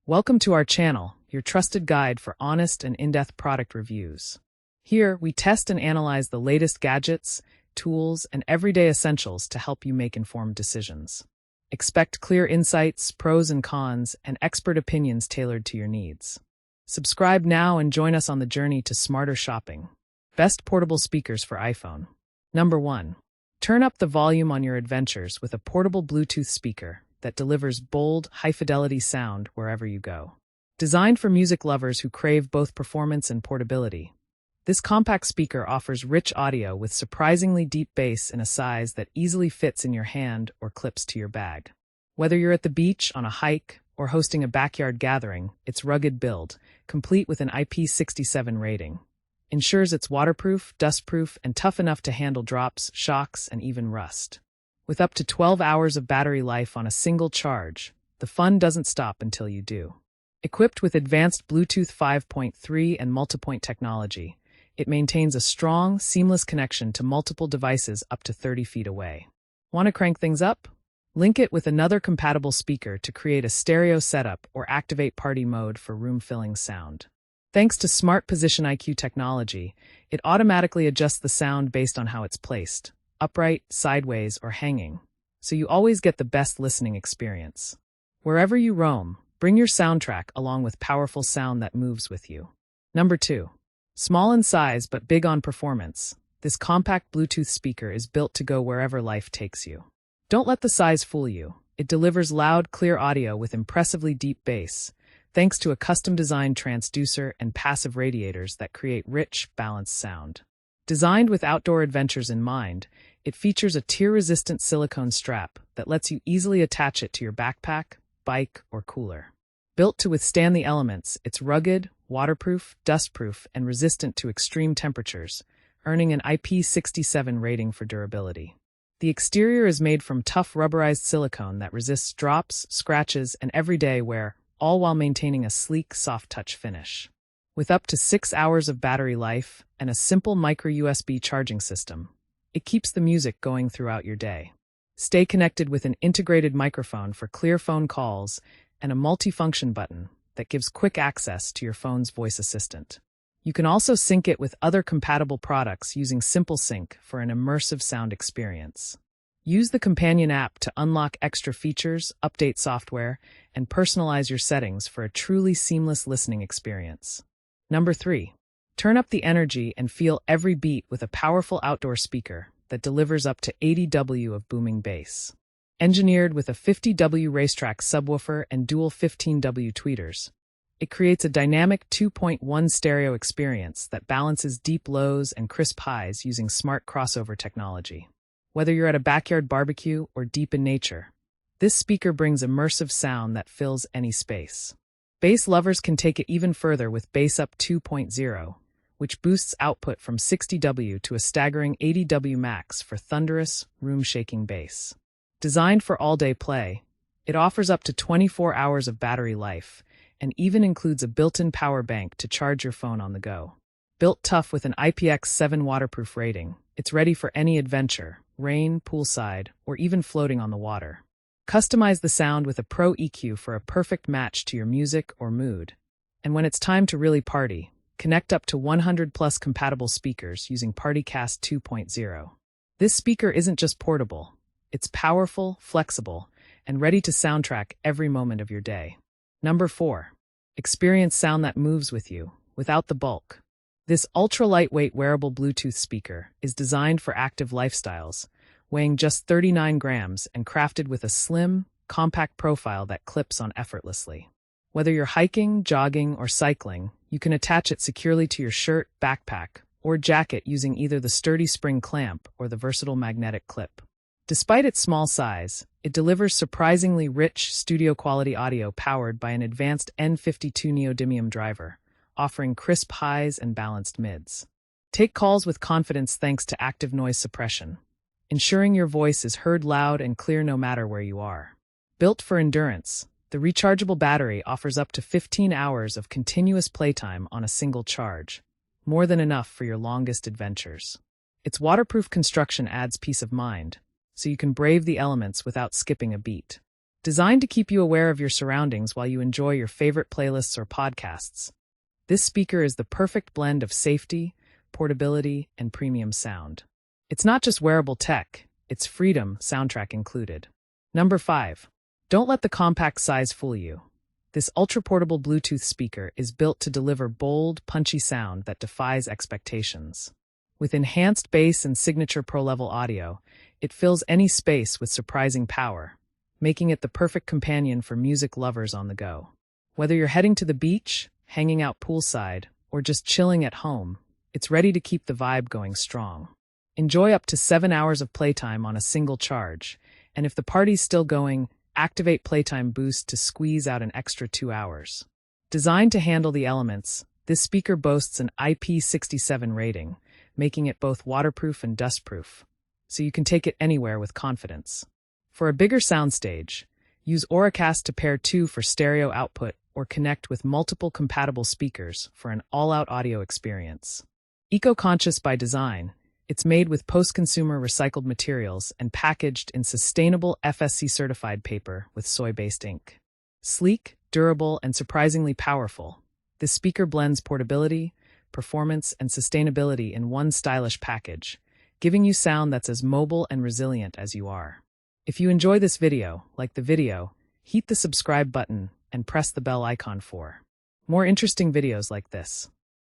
Welcome to our channel, your trusted guide for honest and in-depth product reviews. Here, we test and analyze the latest gadgets, tools, and everyday essentials to help you make informed decisions. Expect clear insights, pros and cons, and expert opinions tailored to your needs. Subscribe now and join us on the journey to smarter shopping. Best portable speakers for iPhone. Number 1. Turn up the volume on your adventures with a portable Bluetooth speaker that delivers bold, high-fidelity sound wherever you go. Designed for music lovers who crave both performance and portability, this compact speaker offers rich audio with surprisingly deep bass in a size that easily fits in your hand or clips to your bag. Whether you're at the beach, on a hike, or hosting a backyard gathering, its rugged build, complete with an IP67 rating, ensures it's waterproof, dustproof, and tough enough to handle drops, shocks, and even rust. With up to 12 hours of battery life on a single charge, the fun doesn't stop until you do. Equipped with advanced Bluetooth 5.3 and multipoint technology, it maintains a strong, seamless connection to multiple devices up to 30 feet away. Want to crank things up? Link it with another compatible speaker to create a stereo setup or activate party mode for room-filling sound. Thanks to Smart Position IQ technology, it automatically adjusts the sound based on how it's placed, upright, sideways, or hanging, so you always get the best listening experience. Wherever you roam, bring your soundtrack along with powerful sound that moves with you. Number 2. Small in size but big on performance, this compact Bluetooth speaker is built to go wherever life takes you. Don't let the size fool you. It delivers loud, clear audio with impressively deep bass, thanks to a custom-designed transducer and passive radiators that create rich, balanced sound. Designed with outdoor adventures in mind, it features a tear-resistant silicone strap that lets you easily attach it to your backpack, bike, or cooler. Built to withstand the elements, it's rugged, waterproof, dustproof, and resistant to extreme temperatures, earning an IP67 rating for durability. The exterior is made from tough rubberized silicone that resists drops, scratches, and everyday wear, all while maintaining a sleek, soft-touch finish. With up to 6 hours of battery life and a simple micro-USB charging system, it keeps the music going throughout your day. Stay connected with an integrated microphone for clear phone calls and a multifunction button that gives quick access to your phone's voice assistant. You can also sync it with other compatible products using Simple Sync for an immersive sound experience. Use the companion app to unlock extra features, update software, and personalize your settings for a truly seamless listening experience. Number 3. Turn up the energy and feel every beat with a powerful outdoor speaker that delivers up to 80 W of booming bass. Engineered with a 50 W racetrack subwoofer and dual 15 W tweeters, it creates a dynamic 2.1 stereo experience that balances deep lows and crisp highs using smart crossover technology. Whether you're at a backyard barbecue or deep in nature, this speaker brings immersive sound that fills any space. Bass lovers can take it even further with Bass Up 2.0, which boosts output from 60 W to a staggering 80 W max for thunderous, room-shaking bass. Designed for all-day play, it offers up to 24 hours of battery life and even includes a built-in power bank to charge your phone on the go. Built tough with an IPX7 waterproof rating, it's ready for any adventure, rain, poolside, or even floating on the water. Customize the sound with a Pro EQ for a perfect match to your music or mood. And when it's time to really party, connect up to 100+ compatible speakers using PartyCast 2.0. This speaker isn't just portable, it's powerful, flexible, and ready to soundtrack every moment of your day. Number 4. Experience sound that moves with you, without the bulk. This ultra-lightweight wearable Bluetooth speaker is designed for active lifestyles, weighing just 39 grams and crafted with a slim, compact profile that clips on effortlessly. Whether you're hiking, jogging, or cycling, you can attach it securely to your shirt, backpack, or jacket using either the sturdy spring clamp or the versatile magnetic clip. Despite its small size, it delivers surprisingly rich, studio-quality audio powered by an advanced N52 neodymium driver, offering crisp highs and balanced mids. Take calls with confidence thanks to active noise suppression, ensuring your voice is heard loud and clear no matter where you are. Built for endurance, the rechargeable battery offers up to 15 hours of continuous playtime on a single charge, more than enough for your longest adventures. Its waterproof construction adds peace of mind, so you can brave the elements without skipping a beat. Designed to keep you aware of your surroundings while you enjoy your favorite playlists or podcasts, this speaker is the perfect blend of safety, portability, and premium sound. It's not just wearable tech, it's freedom, soundtrack included. Number 5. Don't let the compact size fool you. This ultra-portable Bluetooth speaker is built to deliver bold, punchy sound that defies expectations. With enhanced bass and signature pro-level audio, it fills any space with surprising power, making it the perfect companion for music lovers on the go. Whether you're heading to the beach, hanging out poolside, or just chilling at home, it's ready to keep the vibe going strong. Enjoy up to 7 hours of playtime on a single charge, and if the party's still going, activate Playtime Boost to squeeze out an extra 2 hours. Designed to handle the elements, this speaker boasts an IP67 rating, making it both waterproof and dustproof, so you can take it anywhere with confidence. For a bigger soundstage, use Auracast to pair 2 for stereo output or connect with multiple compatible speakers for an all-out audio experience. Eco-conscious by design, it's made with post-consumer recycled materials and packaged in sustainable FSC-certified paper with soy-based ink. Sleek, durable, and surprisingly powerful, this speaker blends portability, performance, and sustainability in one stylish package, giving you sound that's as mobile and resilient as you are. If you enjoy this video, like the video, hit the subscribe button and press the bell icon for more interesting videos like this.